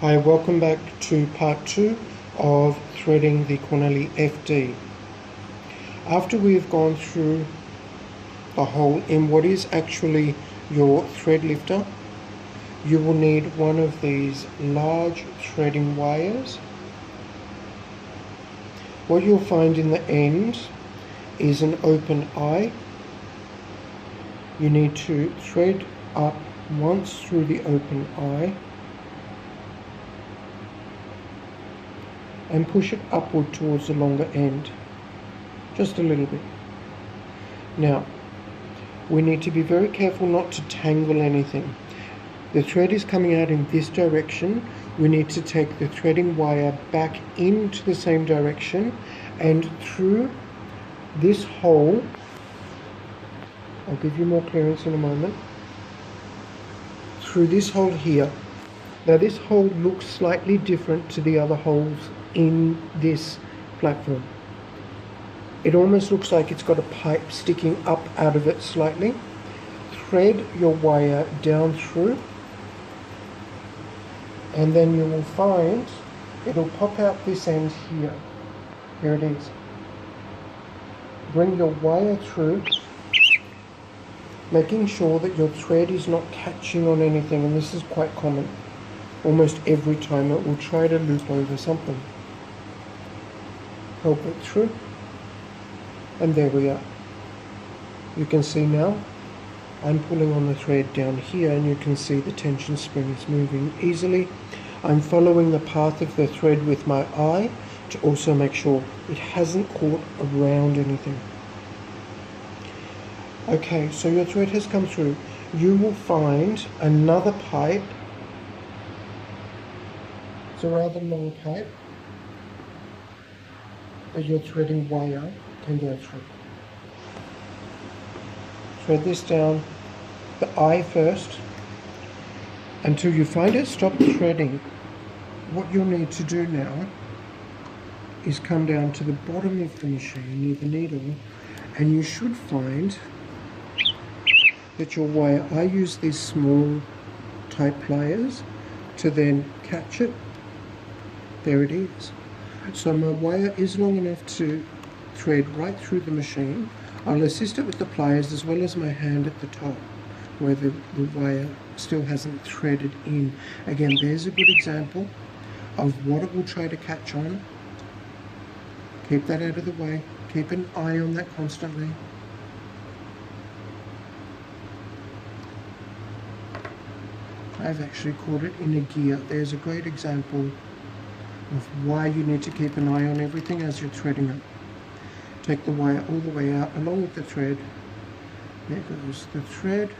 Hi, welcome back to part 2 of threading the Cornely FD. After we've gone through the hole in what is actually your thread lifter, you will need one of these large threading wires. What you'll find in the end is an open eye. You need to thread up once through the open eye and push it upward towards the longer end, just a little bit. Now, we need to be very careful not to tangle anything. The thread is coming out in this direction. We need to take the threading wire back into the same direction and through this hole. I'll give you more clearance in a moment. Through this hole here. Now this hole looks slightly different to the other holes in this platform. It almost looks like it's got a pipe sticking up out of it slightly. Thread your wire down through, and then you will find it'll pop out this end here. Here it is. Bring your wire through, making sure that your thread is not catching on anything, and this is quite common. Almost every time it will try to loop over something. Help it through, and there we are. You can see now I'm pulling on the thread down here, and you can see the tension spring is moving easily. I'm following the path of the thread with my eye to also make sure it hasn't caught around anything. Okay, so your thread has come through. You will find another pipe. It's a rather long pipe that your threading wire can go through. Thread this down the eye first until you find it. Stop threading. What you'll need to do now is come down to the bottom of the machine near the needle, and you should find that your wire, I use these small type pliers to then catch it. There it is. So my wire is long enough to thread right through the machine. I'll assist it with the pliers as well as my hand at the top where the wire still hasn't threaded in. Again, there's a good example of what it will try to catch on. Keep that out of the way. Keep an eye on that constantly. I've actually caught it in a gear. There's a great example of why you need to keep an eye on everything as you're threading it. Take the wire all the way out along with the thread. There goes the thread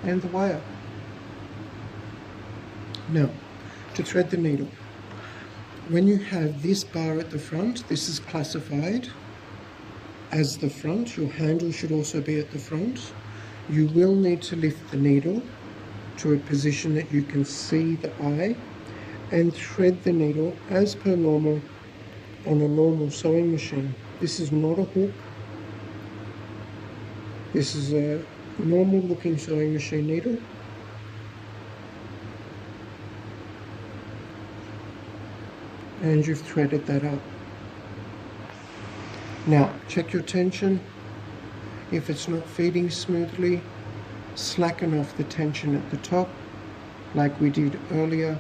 and the wire. Now, to thread the needle. When you have this bar at the front, this is classified as the front. Your handle should also be at the front. You will need to lift the needle to a position that you can see the eye and thread the needle as per normal on a normal sewing machine. This is not a hook. This is a normal looking sewing machine needle. And you've threaded that up. Now, check your tension. If it's not feeding smoothly, slacken off the tension at the top, like we did earlier.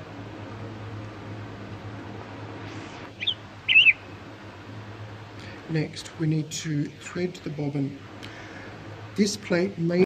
Next, we need to thread the bobbin. This plate may